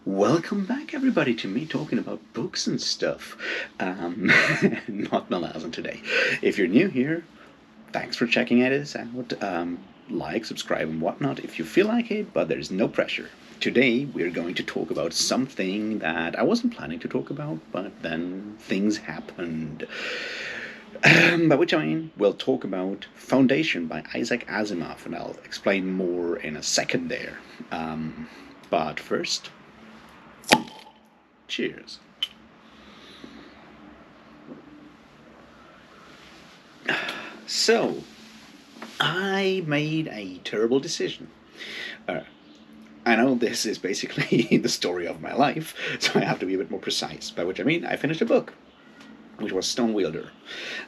Welcome back, everybody, to me talking about books and stuff. Not Malazan today. If you're new here, thanks for checking it out. Like, subscribe, and whatnot if you feel like it, but there's no pressure. Today, we're going to talk about something that I wasn't planning to talk about, but then things happened. By which I mean, we'll talk about Foundation by Isaac Asimov, and I'll explain more in a second there. But first, cheers. So, I made a terrible decision. Uh, I know this is basically the story of my life, so I have to be a bit more precise. By which I mean, I finished a book, which was Stonewielder,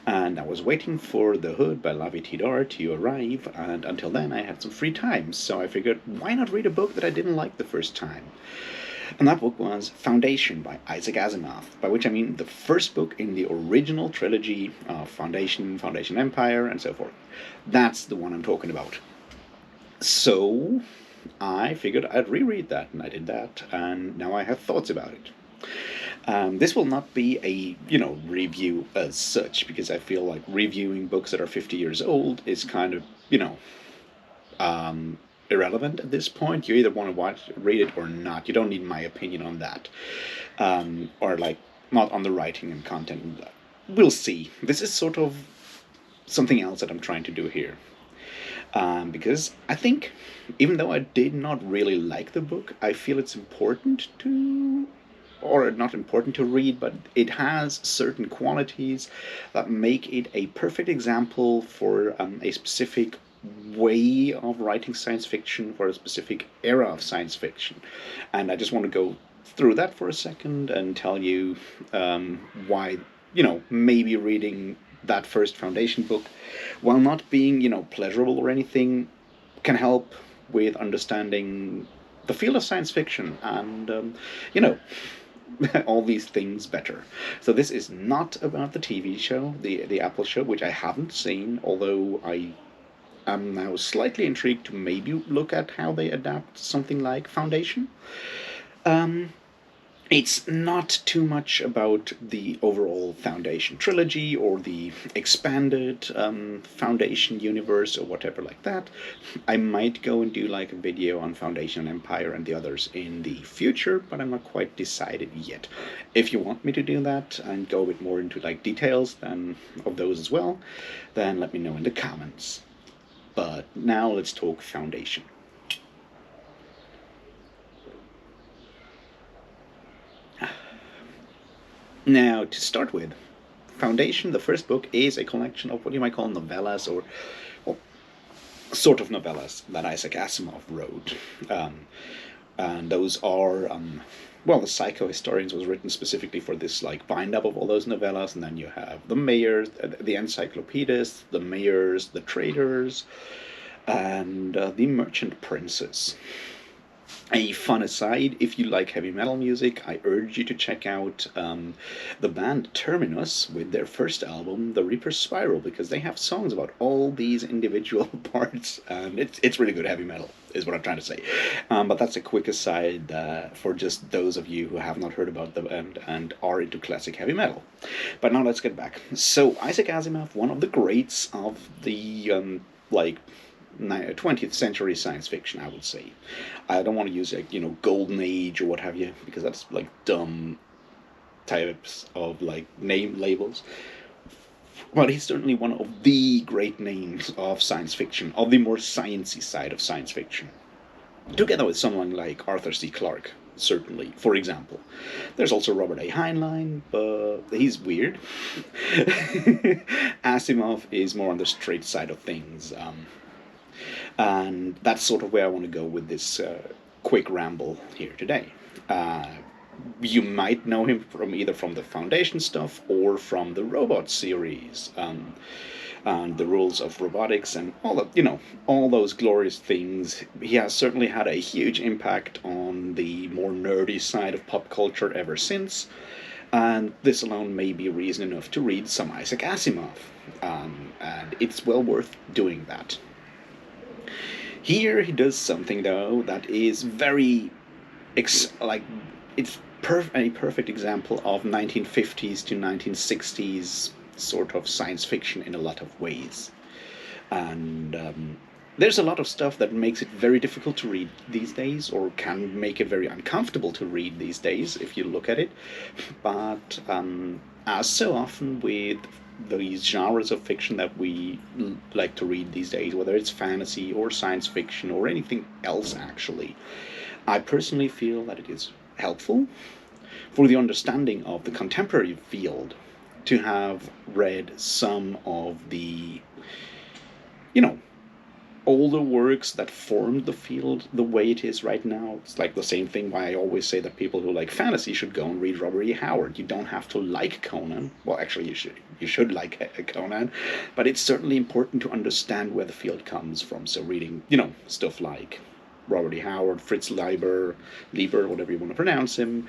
and I was waiting for The Hood by Lavi Tidar to arrive, and until then I had some free time, so I figured, why not read a book that I didn't like the first time? And that book was Foundation by Isaac Asimov, by which I mean the first book in the original trilogy of Foundation Empire, and so forth. That's the one I'm talking about. So I figured I'd reread that, and I did that, and now I have thoughts about it. This will not be a review as such, because I feel like reviewing books that are 50 years old is kind of irrelevant at this point. You either want to read it or not. You don't need my opinion on that, or like not on the writing and content. We'll see. This is sort of something else that I'm trying to do here, because I think even though I did not really like the book, I feel it's important to. Or not important to read, but it has certain qualities that make it a perfect example for a specific way of writing science fiction, for a specific era of science fiction. And I just want to go through that for a second and tell you why, maybe reading that first Foundation book, while not being, pleasurable or anything, can help with understanding the field of science fiction and, all these things better. So this is not about the TV show, the Apple show, which I haven't seen, although I am now slightly intrigued to maybe look at how they adapt something like Foundation. Um, it's not too much about the overall Foundation trilogy or the expanded Foundation universe or whatever like that. I might go and do like a video on Foundation Empire and the others in the future, but I'm not quite decided yet. If you want me to do that and go a bit more into like details than of those as well, then let me know in the comments. But now let's talk Foundation. Now, to start with, Foundation, the first book, is a collection of what you might call novellas, or well, sort of novellas that Isaac Asimov wrote. And those are, well, the Psycho-Historians was written specifically for this, like, bind-up of all those novellas, and then you have the mayors, the encyclopedists, the mayors, the traders, and the merchant princes. A fun aside, if you like heavy metal music, I urge you to check out the band Terminus with their first album, The Reaper's Spiral, because they have songs about all these individual parts, and it's really good heavy metal, is what I'm trying to say. But that's a quick aside for just those of you who have not heard about the band and are into classic heavy metal. But now let's get back. So, Isaac Asimov, one of the greats of the, 20th century science fiction, I would say. I don't want to use like golden age or what have you, because that's like dumb types of like name labels. But he's certainly one of the great names of science fiction, of the more sciencey side of science fiction, together with someone like Arthur C. Clarke, certainly, for example. There's also Robert A. Heinlein, but he's weird. Asimov is more on the straight side of things. And that's sort of where I want to go with this quick ramble here today. You might know him from either from the Foundation stuff or from the Robot series, and the rules of robotics and all those glorious things. He has certainly had a huge impact on the more nerdy side of pop culture ever since. And this alone may be reason enough to read some Isaac Asimov, and it's well worth doing that. Here he does something, though, that is very like it's a perfect example of 1950s to 1960s sort of science fiction in a lot of ways. And there's a lot of stuff that makes it very difficult to read these days, or can make it very uncomfortable to read these days if you look at it. But as so often with these genres of fiction that we like to read these days, whether it's fantasy or science fiction or anything else, actually, I personally feel that it is helpful for the understanding of the contemporary field to have read some of the, you know, older works that formed the field the way it is right now. It's like the same thing why I always say that people who like fantasy should go and read Robert E. Howard. You don't have to like Conan. Well, actually, you should like Conan, but it's certainly important to understand where the field comes from. So reading, stuff like Robert E. Howard, Fritz Leiber, whatever you want to pronounce him,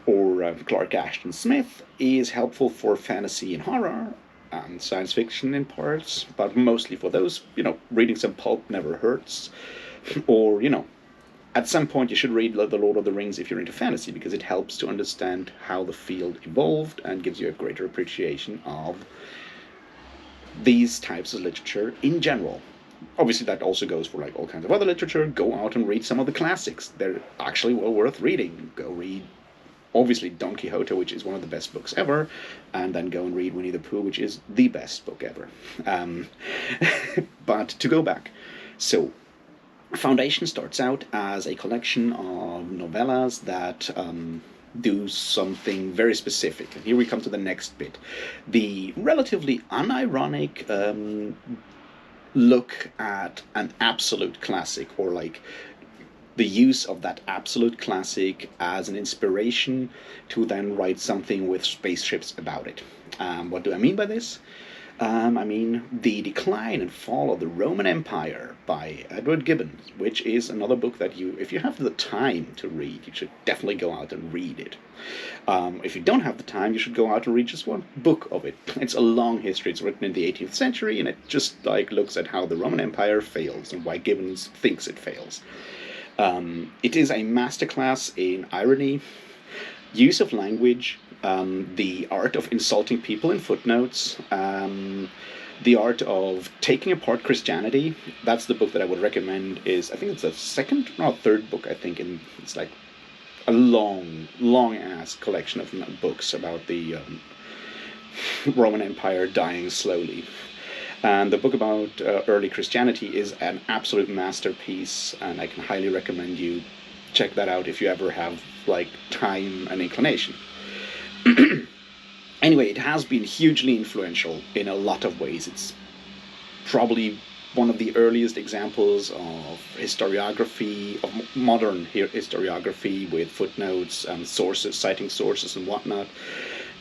or Clark Ashton Smith is helpful for fantasy and horror, and science fiction in parts, but mostly for those, reading some pulp never hurts. Or, at some point you should read The Lord of the Rings if you're into fantasy, because it helps to understand how the field evolved and gives you a greater appreciation of these types of literature in general. Obviously, that also goes for like all kinds of other literature. Go out and read some of the classics. They're actually well worth reading. Go read, obviously, Don Quixote, which is one of the best books ever, and then go and read Winnie the Pooh, which is the best book ever. But to go back, so Foundation starts out as a collection of novellas that do something very specific. And here we come to the next bit. The relatively unironic look at an absolute classic, or like the use of that absolute classic as an inspiration to then write something with spaceships about it. What do I mean by this? I mean The Decline and Fall of the Roman Empire by Edward Gibbon, which is another book that if you have the time to read, you should definitely go out and read it. If you don't have the time, you should go out and read just one book of it. It's a long history. It's written in the 18th century, and it just looks at how the Roman Empire fails and why Gibbon thinks it fails. It is a masterclass in irony, use of language, the art of insulting people in footnotes, the art of taking apart Christianity. That's the book that I would recommend. I think it's the second or third book, I think, and it's like a long ass collection of books about the Roman Empire dying slowly. And the book about early Christianity is an absolute masterpiece, and I can highly recommend you check that out if you ever have time and inclination. Anyway, it has been hugely influential in a lot of ways. It's probably one of the earliest examples of historiography, of modern historiography with footnotes and sources, citing sources and whatnot.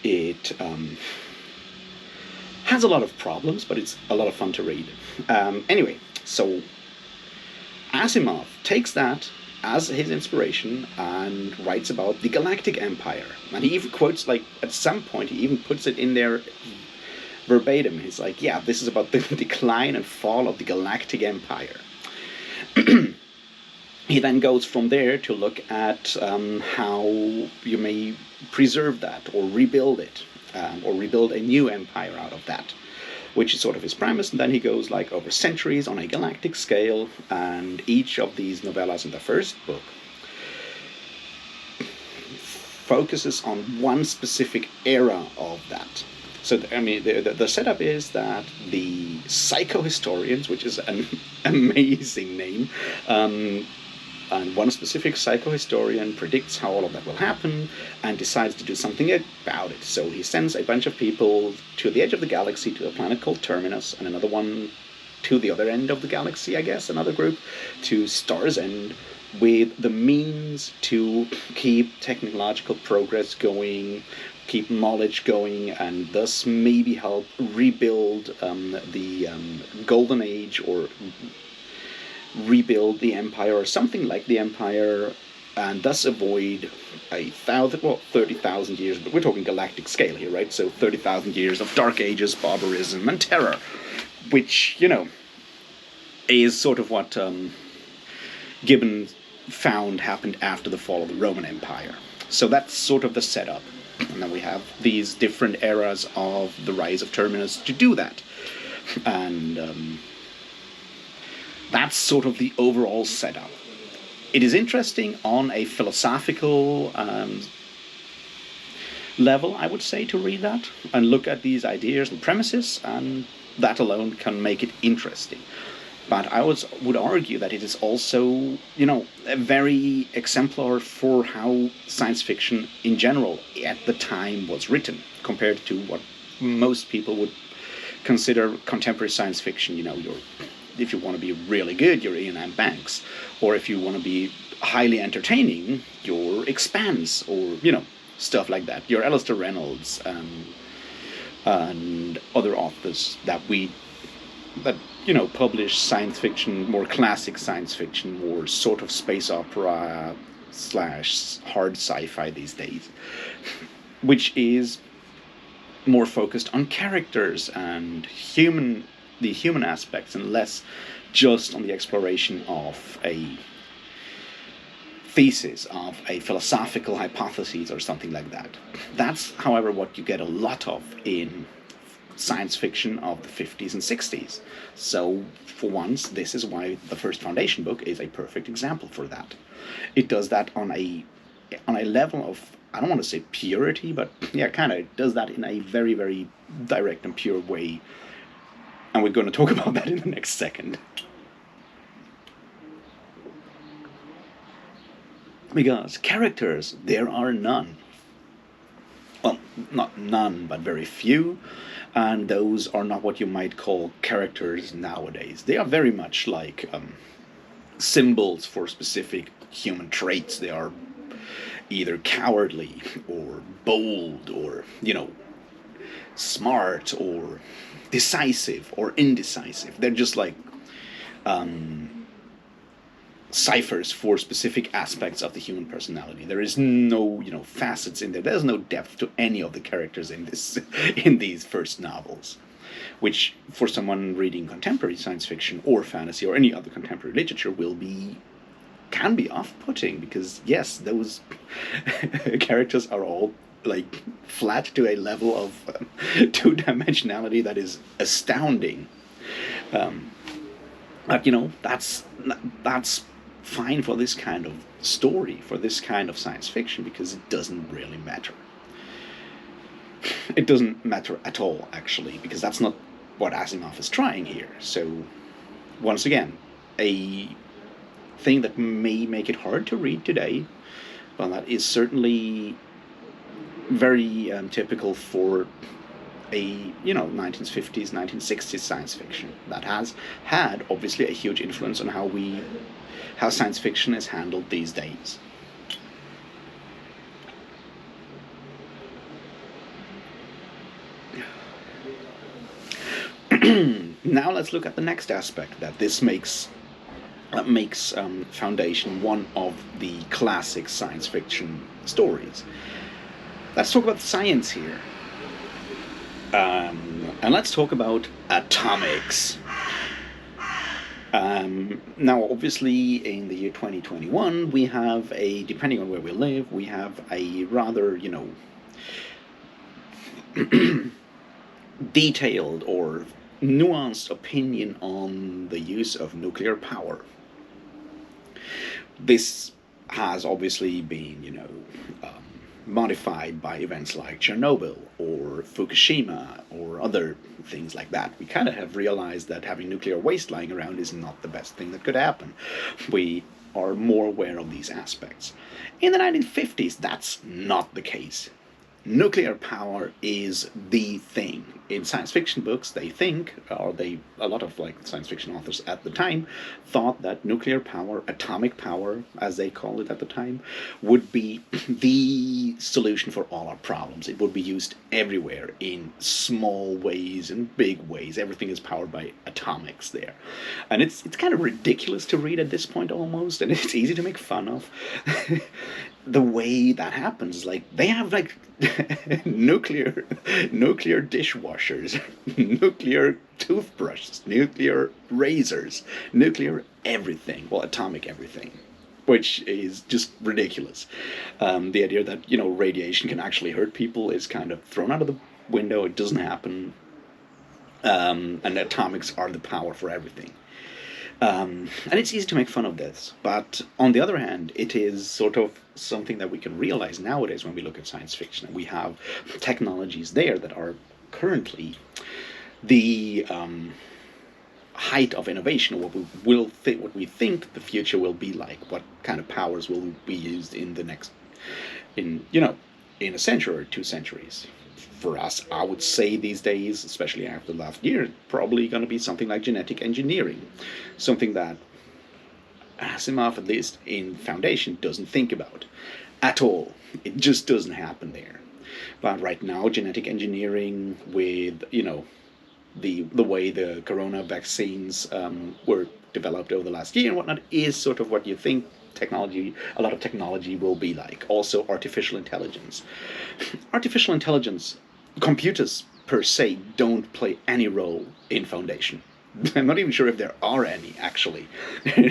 It has a lot of problems, but it's a lot of fun to read. Anyway, so Asimov takes that as his inspiration and writes about the Galactic Empire. And he even quotes, at some point, he even puts it in there verbatim. He's like, yeah, this is about the decline and fall of the Galactic Empire. He then goes from there to look at how you may preserve that or rebuild it, or rebuild a new empire out of that, which is sort of his premise. And then he goes over centuries on a galactic scale, and each of these novellas in the first book focuses on one specific era of that. So, the setup is that the psychohistorians, which is an amazing name, and one specific psychohistorian predicts how all of that will happen and decides to do something about it. So he sends a bunch of people to the edge of the galaxy, to a planet called Terminus, and another one to the other end of the galaxy, I guess, another group, to Star's End, with the means to keep technological progress going, keep knowledge going, and thus maybe help rebuild the Golden Age, or rebuild the Empire, or something like the Empire, and thus avoid 30,000 years, but we're talking galactic scale here, right? So 30,000 years of Dark Ages, barbarism, and terror, which, is sort of what Gibbon found happened after the fall of the Roman Empire. So that's sort of the setup. And then we have these different eras of the rise of Terminus to do that. And that's sort of the overall setup. It is interesting on a philosophical level, I would say, to read that and look at these ideas and premises, and that alone can make it interesting. But I would argue that it is also, a very exemplar for how science fiction in general at the time was written, compared to what most people would consider contemporary science fiction. If you want to be really good, you're Ian M. Banks, or if you want to be highly entertaining, you're Expanse, or stuff like that. You're Alistair Reynolds and other authors that publish science fiction, more classic science fiction, more sort of space opera / hard sci-fi these days, which is more focused on characters and the human aspects, and less just on the exploration of a thesis, of a philosophical hypothesis or something like that. That's, however, what you get a lot of in science fiction of the 50s and 60s. So, for once, this is why the first Foundation book is a perfect example for that. It does that on a level of, I don't want to say purity, but yeah, kind of does that in a very, very direct and pure way. And we're going to talk about that in the next second. Because characters, there are none. Well, not none, but very few. And those are not what you might call characters nowadays. They are very much like symbols for specific human traits. They are either cowardly or bold or, smart or decisive or indecisive. They're just like ciphers for specific aspects of the human personality. There is no, facets in there. There's no depth to any of the characters in these first novels, which for someone reading contemporary science fiction or fantasy or any other contemporary literature can be off-putting, because yes, those characters are all like flat to a level of two-dimensionality that is astounding. But that's fine for this kind of story, for this kind of science fiction, because it doesn't really matter. It doesn't matter at all, actually, because that's not what Asimov is trying here. So, once again, a thing that may make it hard to read today, but that is certainly very typical for a 1950s, 1960s science fiction that has had obviously a huge influence on how science fiction is handled these days. Now let's look at the next aspect that makes Foundation one of the classic science fiction stories. Let's talk about science here. And let's talk about atomics. Now, obviously, in the year 2021, we have depending on where we live, we have a rather, detailed or nuanced opinion on the use of nuclear power. This has obviously been, modified by events like Chernobyl or Fukushima or other things like that. We kind of have realized that having nuclear waste lying around is not the best thing that could happen. We are more aware of these aspects. In the 1950s, that's not the case. Nuclear power is the thing. In science fiction books, a lot of science fiction authors at the time thought that nuclear power, atomic power, as they called it at the time, would be the solution for all our problems. It would be used everywhere in small ways and big ways. Everything is powered by atomics there. And it's kind of ridiculous to read at this point almost, and it's easy to make fun of. The way that happens, they have nuclear dishwashers, nuclear toothbrushes, nuclear razors, nuclear everything. Well, atomic everything. which is just ridiculous. The idea that radiation can actually hurt people is kind of thrown out of the window. It doesn't happen, and atomics are the power for everything. And it's easy to make fun of this, but on the other hand, it is sort of something that we can realize nowadays when we look at science fiction. And we have technologies there that are currently the height of innovation, what what we think the future will be like, what kind of powers will be used in the next, in a century or 2 centuries. For us, I would say these days, especially after last year, probably going to be something like genetic engineering, something that Asimov, at least in Foundation, doesn't think about at all. It just doesn't happen there. But right now, genetic engineering with the way the corona vaccines were developed over the last year and whatnot is sort of what you think a lot of technology will be like. Also, artificial intelligence. Artificial intelligence, computers per se, don't play any role in Foundation. I'm not even sure if there are any, actually.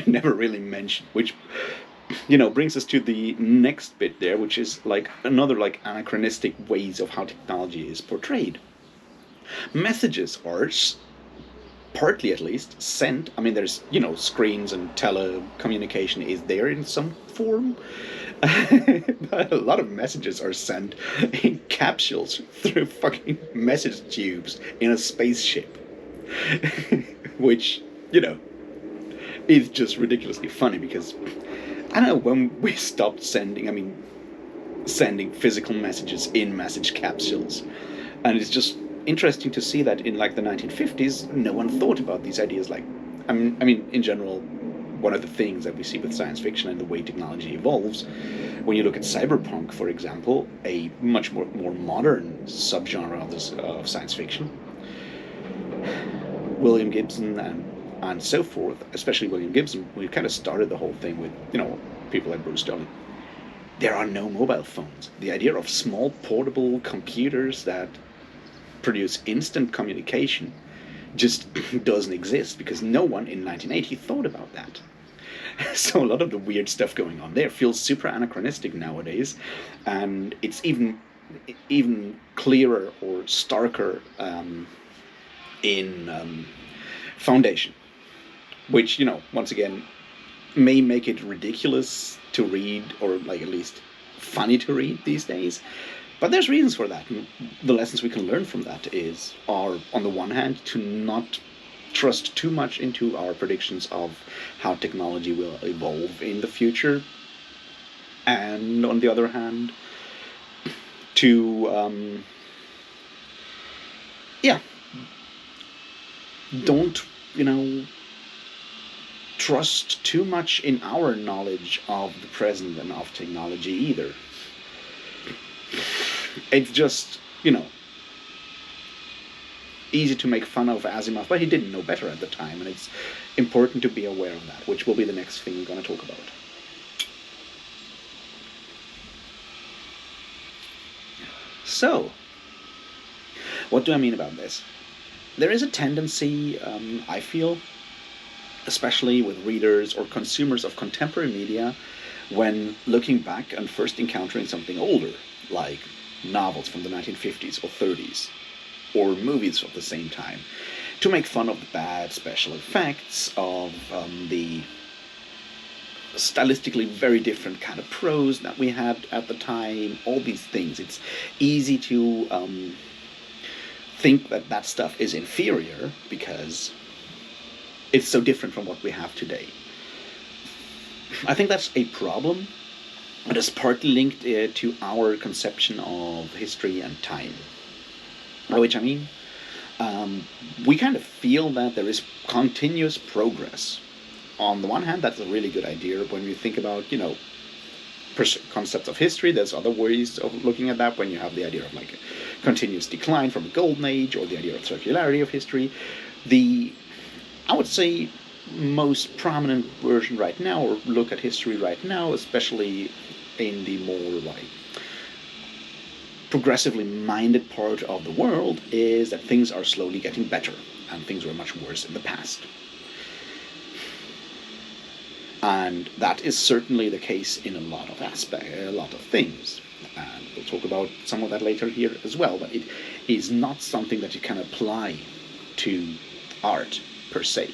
Never really mentioned, which brings us to the next bit there, which is like another anachronistic ways of how technology is portrayed. Messages are partly, at least, sent. I mean, there's screens and telecommunication is there in some form, but a lot of messages are sent in capsules through fucking message tubes in a spaceship, which is just ridiculously funny because I don't know when we stopped sending physical messages in message capsules, and it's just interesting to see that in the 1950s, no one thought about these ideas. In general, one of the things that we see with science fiction and the way technology evolves, when you look at cyberpunk, for example, a much more modern subgenre of science fiction, William Gibson and so forth, especially William Gibson, we kind of started the whole thing with people like Bruce Sterling. There are no mobile phones. The idea of small portable computers that produce instant communication just doesn't exist because no one in 1980 thought about that. So a lot of the weird stuff going on there feels super anachronistic nowadays, and it's even clearer or starker in Foundation, which once again may make it ridiculous to read, or at least funny to read these days. But there's reasons for that. And the lessons we can learn from that are, on the one hand, to not trust too much into our predictions of how technology will evolve in the future. And on the other hand, to, don't, trust too much in our knowledge of the present and of technology either. It's just, easy to make fun of Asimov, but he didn't know better at the time, and it's important to be aware of that, which will be the next thing we're going to talk about. So, what do I mean about this? There is a tendency, I feel, especially with readers or consumers of contemporary media, when looking back and first encountering something older, like novels from the 1950s or 30s, or movies of the same time, to make fun of the bad special effects, of the stylistically very different kind of prose that we had at the time, all these things. It's easy to think that stuff is inferior because it's so different from what we have today. I think that's a problem. It is partly linked to our conception of history and time. By which I mean, we kind of feel that there is continuous progress. On the one hand, that's a really good idea when you think about, concepts of history. There's other ways of looking at that when you have the idea of a continuous decline from a golden age, or the idea of circularity of history. I would say most prominent version right now, or look at history right now, especially in the more progressively minded part of the world, is that things are slowly getting better and things were much worse in the past. And that is certainly the case in a lot of a lot of things. And we'll talk about some of that later here as well. But it is not something that you can apply to art per se.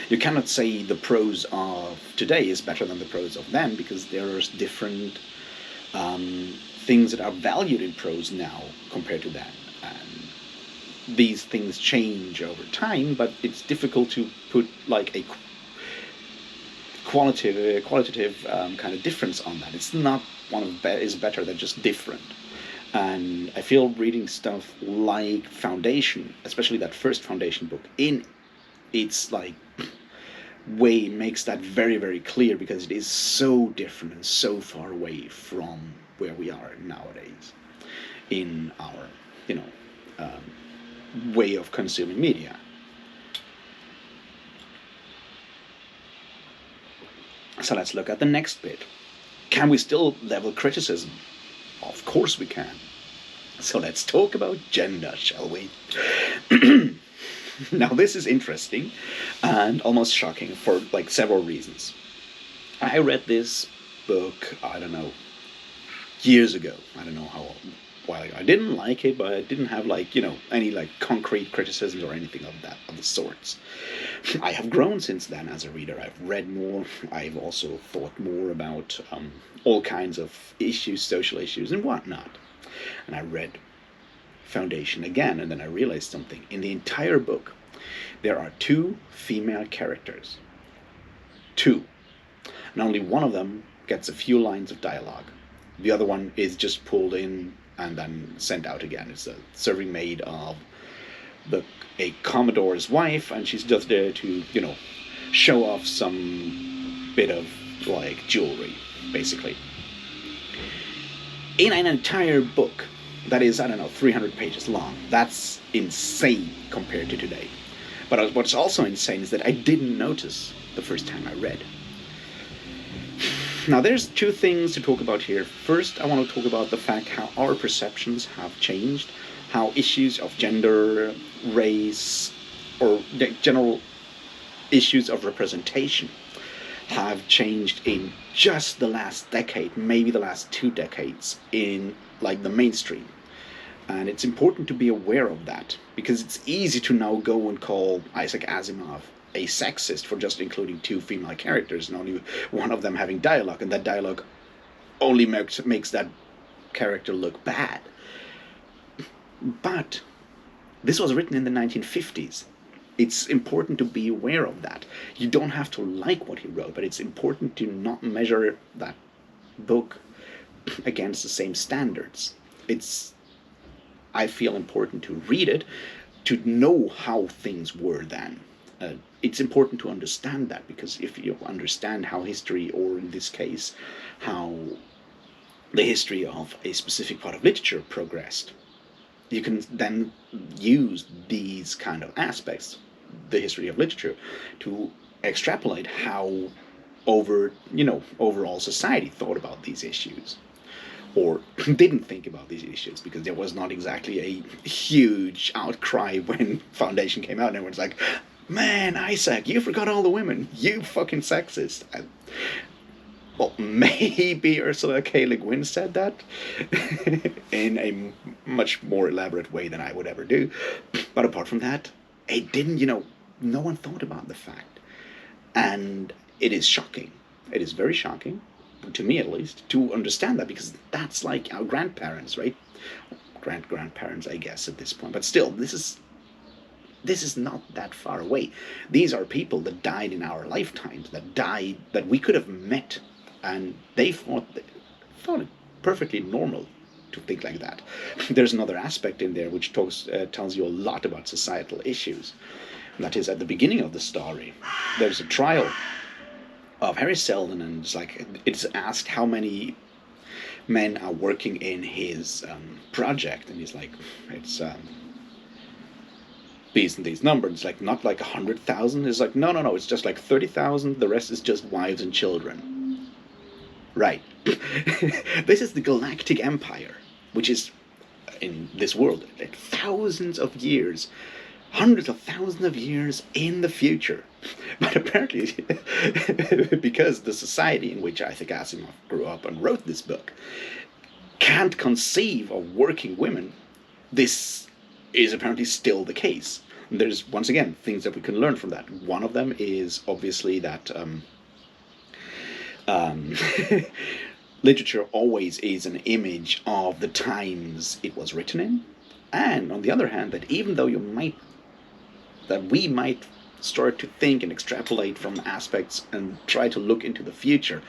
You cannot say the prose of today is better than the prose of then, because there are different things that are valued in prose now compared to then. And these things change over time, but it's difficult to put like a qualitative kind of difference on that. It's not one of is better than just different. And I feel reading stuff like Foundation, especially that first Foundation book, in its like way makes that very, very clear, because it is so different and so far away from where we are nowadays in our, way of consuming media. So let's look at the next bit. Can we still level criticism? Of course we can. So let's talk about gender, shall we? Now this is interesting and almost shocking for like several reasons. I read this book, I don't know, years ago. I don't know how while ago. I didn't like it, but I didn't have like, any like concrete criticisms or anything of the sorts. I have grown since then as a reader. I've read more. I've also thought more about all kinds of issues, social issues and whatnot. And I read Foundation again, and then I realized something. In the entire book, there are 2 female characters. 2. And only one of them gets a few lines of dialogue. The other one is just pulled in and then sent out again. It's a serving maid of a Commodore's wife, and she's just there to, show off some bit of like jewelry, basically. In an entire book that is, 300 pages long, that's insane compared to today. But what's also insane is that I didn't notice the first time I read. Now there's 2 things to talk about here. First, I want to talk about the fact how our perceptions have changed, how issues of gender, race, or general issues of representation have changed in just the last decade, maybe the last 2 decades, in like the mainstream. And it's important to be aware of that, because it's easy to now go and call Isaac Asimov a sexist for just including 2 female characters and only one of them having dialogue, and that dialogue only makes that character look bad. But this was written in the 1950s. It's important to be aware of that. You don't have to like what he wrote, but it's important to not measure that book against the same standards. I feel important to read it, to know how things were then. It's important to understand that, because if you understand how history, or in this case, how the history of a specific part of literature progressed, you can then use these kind of aspects, the history of literature, to extrapolate how overall society thought about these issues, or didn't think about these issues, because there was not exactly a huge outcry when Foundation came out and everyone's like, man, Isaac, you forgot all the women, you fucking sexist. Well, maybe Ursula K. Le Guin said that in a much more elaborate way than I would ever do. But apart from that, it didn't, no one thought about the fact. And it is shocking. It is very shocking, to me at least, to understand that, because that's like our grandparents, right? Grandparents, I guess, at this point. But still, this is not that far away. These are people that died in our lifetimes, that we could have met, and they thought it perfectly normal to think like that. There's another aspect in there which tells you a lot about societal issues. That is, at the beginning of the story, there's a trial of Harry Seldon, and it's asked how many men are working in his project, and he's like, it's these and these numbers. It's like not like 100,000. It's like no, it's just like 30,000. The rest is just wives and children. Right. This is the Galactic Empire, which is in this world like thousands of years hundreds of thousands of years in the future. But apparently, because the society in which Isaac Asimov grew up and wrote this book can't conceive of working women, this is apparently still the case. And there's, once again, things that we can learn from that. One of them is obviously that um, literature always is an image of the times it was written in. And on the other hand, that even though we might start to think and extrapolate from aspects and try to look into the future,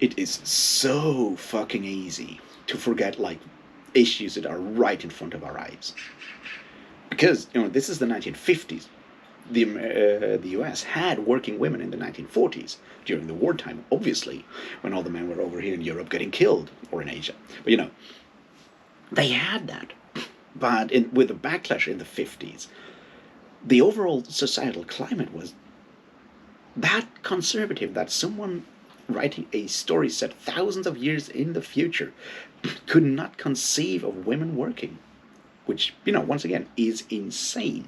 it is so fucking easy to forget like issues that are right in front of our eyes. Because this is the 1950s. The U.S. had working women in the 1940s during the wartime, obviously, when all the men were over here in Europe getting killed, or in Asia. But they had that. But with the backlash in the 50s, the overall societal climate was that conservative that someone writing a story set thousands of years in the future could not conceive of women working, which, once again, is insane.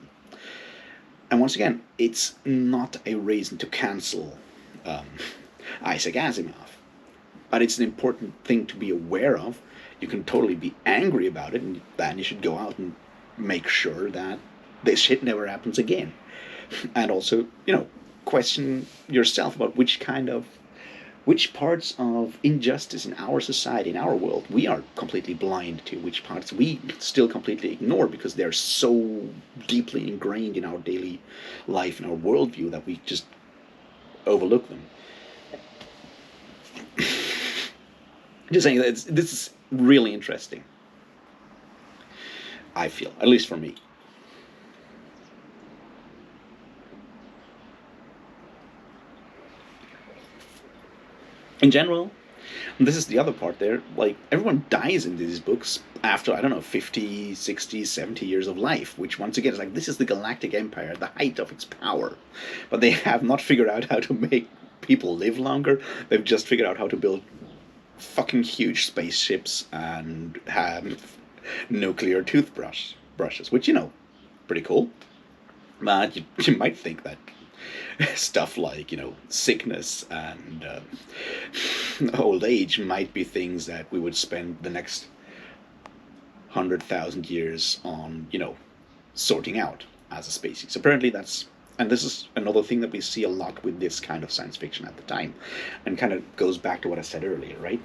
And once again, it's not a reason to cancel um, Isaac Asimov, but it's an important thing to be aware of. You can totally be angry about it, and then you should go out and make sure that this shit never happens again. And also, question yourself about which parts of injustice in our society, in our world, we are completely blind to, which parts we still completely ignore because they're so deeply ingrained in our daily life and our worldview that we just overlook them. Just saying that this is really interesting, I feel, at least for me. In general, and this is the other part there, like, everyone dies in these books after, I don't know, 50, 60, 70 years of life, which once again is like, this is the Galactic Empire, the height of its power. But they have not figured out how to make people live longer. They've just figured out how to build fucking huge spaceships and have nuclear toothbrushes, which, pretty cool. But you might think that stuff like sickness and old age might be things that we would spend the next 100,000 years on sorting out as a species. Apparently and this is another thing that we see a lot with this kind of science fiction at the time, and kind of goes back to what I said earlier, right?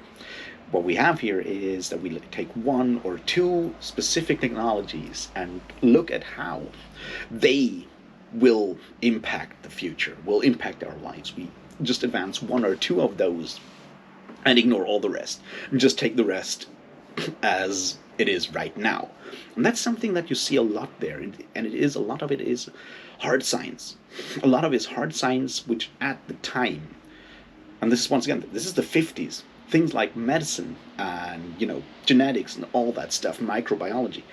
What we have here is that we take one or two specific technologies and look at how they will impact the future, will impact our lives. We just advance one or two of those and ignore all the rest, and just take the rest as it is right now. And that's something that you see a lot there, and a lot of it is hard science. A lot of it is hard science, which at the time, and this is once again, this is the 50s, things like medicine and genetics and all that stuff, microbiology,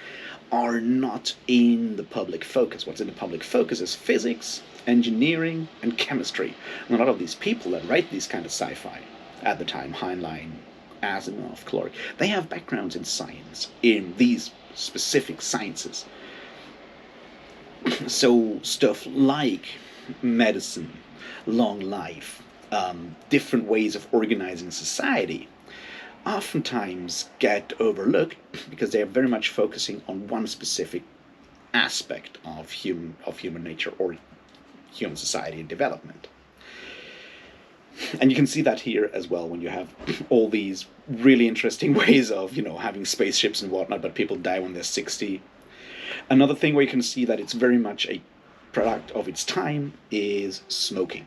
are not in the public focus. What's in the public focus is physics, engineering, and chemistry. And a lot of these people that write these kind of sci-fi at the time, Heinlein, Asimov, Clarke, they have backgrounds in science, in these specific sciences. So stuff like medicine, long life, different ways of organizing society, oftentimes get overlooked because they are very much focusing on one specific aspect of human nature or human society and development. And you can see that here as well when you have all these really interesting ways of having spaceships and whatnot, but people die when they're 60. Another thing where you can see that it's very much a product of its time is smoking.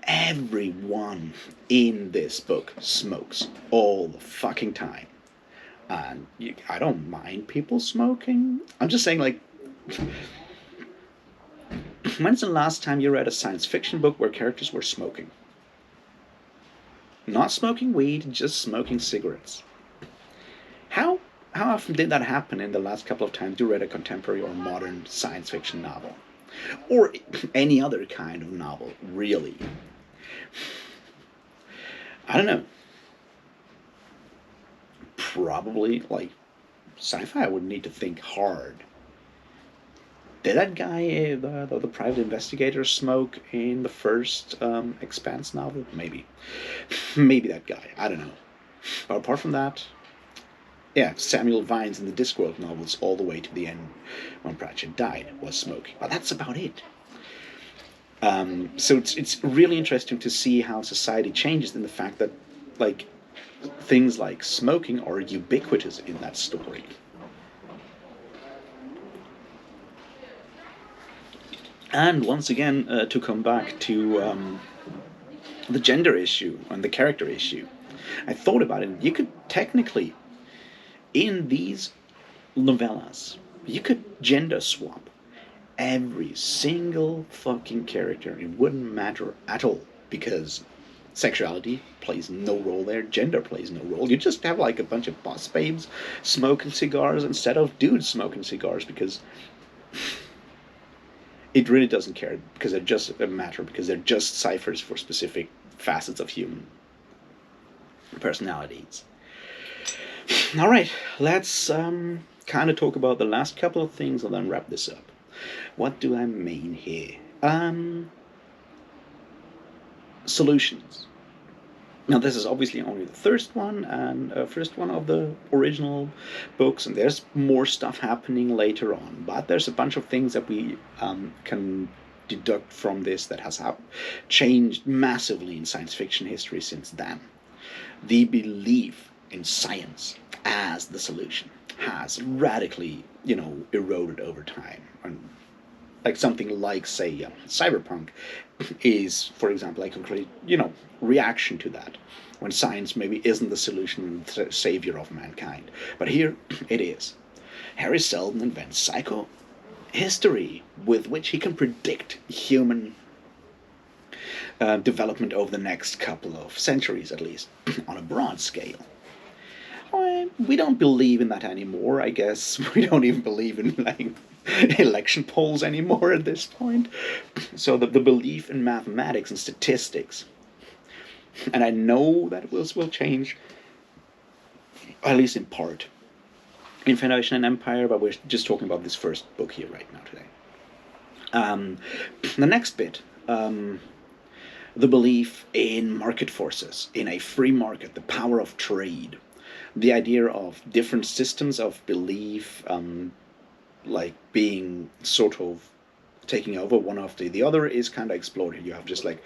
Everyone in this book smokes all the fucking time. And I don't mind people smoking. I'm just saying, like, when's the last time you read a science fiction book where characters were smoking? Not smoking weed, just smoking cigarettes. How often did that happen in the last couple of times you read a contemporary or modern science fiction novel? Or any other kind of novel, really? I don't know. Probably, like, sci-fi would need to think hard. Did that guy, the private investigator, smoke in the first Expanse novel? Maybe. Maybe that guy. I don't know. But apart from that, yeah, Samuel Vine's in the Discworld novels all the way to the end when Pratchett died was smoking. But that's about it. So it's really interesting to see how society changes in the fact that, like, things like smoking are ubiquitous in that story. And once again, to come back to the gender issue and the character issue, I thought about it. You could technically, in these novellas, you could gender swap every single fucking character. It wouldn't matter at all because sexuality plays no role there, gender plays no role. You just have like a bunch of boss babes smoking cigars instead of dudes smoking cigars because it really doesn't care because they're just a matter because they're just ciphers for specific facets of human personalities. All right, let's kind of talk about the last couple of things and then wrap this up. What do I mean here? Solutions. Now, this is obviously only the first one and first one of the original books, and there's more stuff happening later on. But there's a bunch of things that we can deduct from this that has changed massively in science fiction history since then. The belief in science as the solution has radically, eroded over time. And like something like, say, cyberpunk is, for example, a complete, reaction to that, when science maybe isn't the solution and the savior of mankind. But here it is. Harry Seldon invents psychohistory with which he can predict human development over the next couple of centuries, at least, on a broad scale. We don't believe in that anymore, I guess. We don't even believe in election polls anymore at this point. So the belief in mathematics and statistics, and I know that will change, at least in part, in Foundation and Empire, but we're just talking about this first book here right now today. The next bit, the belief in market forces, in a free market, the power of trade, the idea of different systems of belief, like being sort of taking over one after the other is kind of explored here. You have just like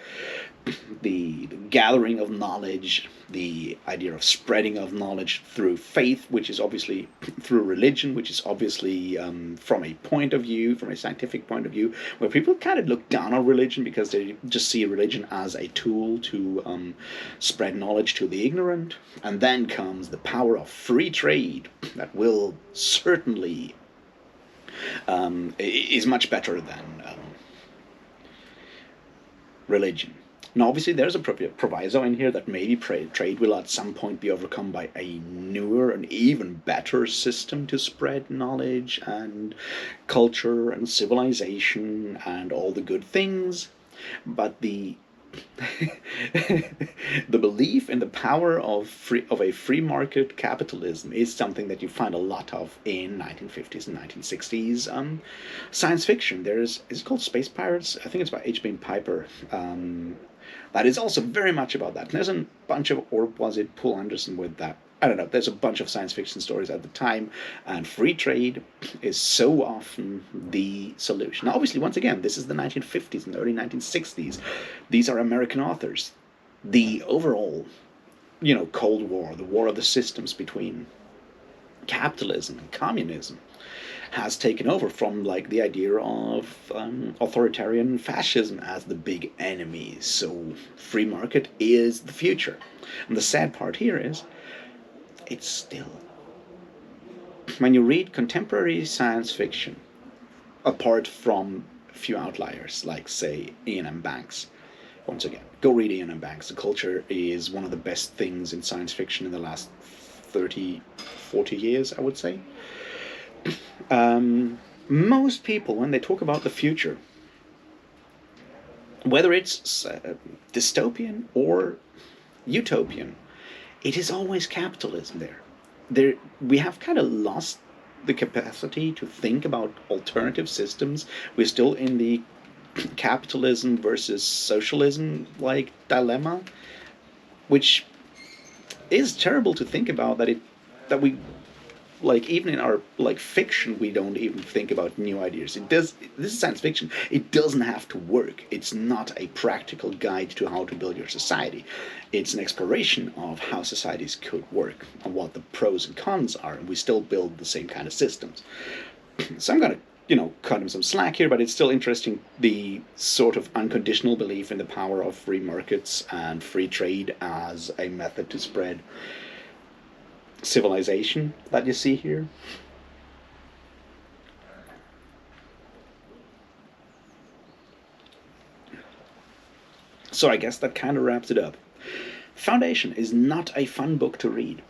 the gathering of knowledge, the idea of spreading of knowledge through faith, which is obviously through religion, which is obviously from a point of view, from a scientific point of view, where people kind of look down on religion because they just see religion as a tool to spread knowledge to the ignorant. And then comes the power of free trade that will certainly is much better than religion. Now, obviously, there's a proviso in here that maybe trade will at some point be overcome by a newer and even better system to spread knowledge and culture and civilization and all the good things. But the the belief in the power of a free market capitalism is something that you find a lot of in 1950s and 1960s science fiction. Is it called Space Pirates? I think it's by H.B. Piper. That is also very much about that. And there's a bunch of, or was it Poul Anderson with that? I don't know. There's a bunch of science fiction stories at the time, and free trade is so often the solution. Now, obviously, once again, this is the 1950s and the early 1960s. These are American authors. The overall, Cold War, the war of the systems between capitalism and communism, has taken over from like the idea of authoritarian fascism as the big enemy. So free market is the future. And the sad part here is it's still, when you read contemporary science fiction, apart from a few outliers like, say, Ian M. Banks, once again, go read Ian M. Banks. The Culture is one of the best things in science fiction in the last 30, 40 years, I would say. Most people, when they talk about the future, whether it's dystopian or utopian, it is always capitalism there. We have kind of lost the capacity to think about alternative systems. We're still in the capitalism versus socialism like dilemma, which is terrible to think about. That we, like, even in our like fiction, we don't even think about new ideas. It does. This is science fiction. It doesn't have to work. It's not a practical guide to how to build your society. It's an exploration of how societies could work and what the pros and cons are, and we still build the same kind of systems. So I'm gonna, cut him some slack here, but it's still interesting, the sort of unconditional belief in the power of free markets and free trade as a method to spread civilization that you see here. So I guess that kind of wraps it up. Foundation is not a fun book to read.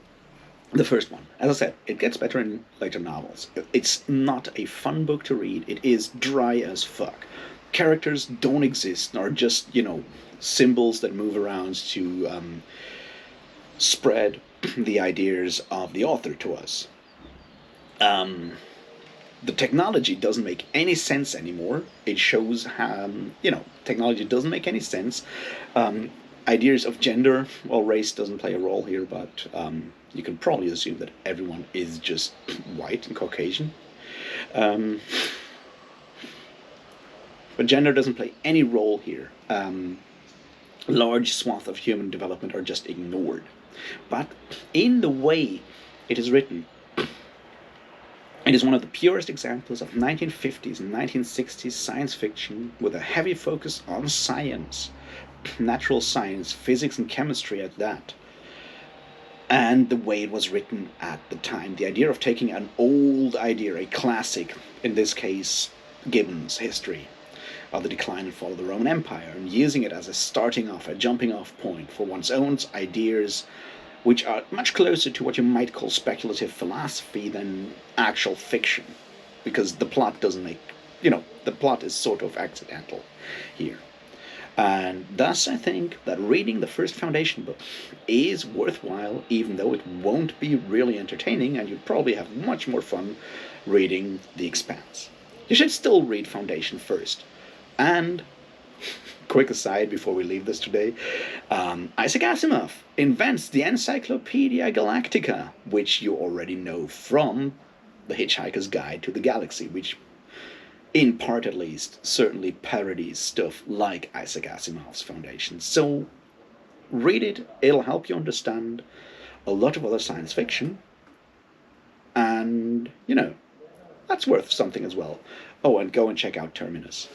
The first one, as I said, it gets better in later novels. It's not a fun book to read. It is dry as fuck. Characters don't exist, are just, symbols that move around to spread the ideas of the author to us. The technology doesn't make any sense anymore. It shows, technology doesn't make any sense. Ideas of gender, well, race doesn't play a role here, but you can probably assume that everyone is just white and Caucasian. But gender doesn't play any role here. Large swaths of human development are just ignored. But in the way it is written, it is one of the purest examples of 1950s and 1960s science fiction, with a heavy focus on science, natural science, physics and chemistry at that. And the way it was written at the time, the idea of taking an old idea, a classic, in this case Gibbon's history of the decline and fall of the Roman Empire, and using it as a starting off, a jumping off point for one's own ideas, which are much closer to what you might call speculative philosophy than actual fiction, because the plot doesn't make, the plot is sort of accidental here. And thus I think that reading the first Foundation book is worthwhile, even though it won't be really entertaining, and you'd probably have much more fun reading The Expanse. You should still read Foundation first. And, quick aside before we leave this today, Isaac Asimov invents the Encyclopedia Galactica, which you already know from The Hitchhiker's Guide to the Galaxy, which, in part at least, certainly parodies stuff like Isaac Asimov's Foundation. So read it, it'll help you understand a lot of other science fiction, and, that's worth something as well. Oh, and go and check out Terminus.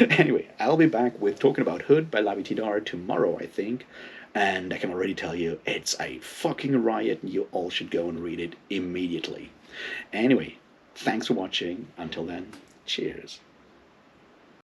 Anyway, I'll be back with talking about Hood by Lavi Tidar tomorrow, I think, and I can already tell you, it's a fucking riot, and you all should go and read it immediately. Anyway, thanks for watching. Until then, cheers.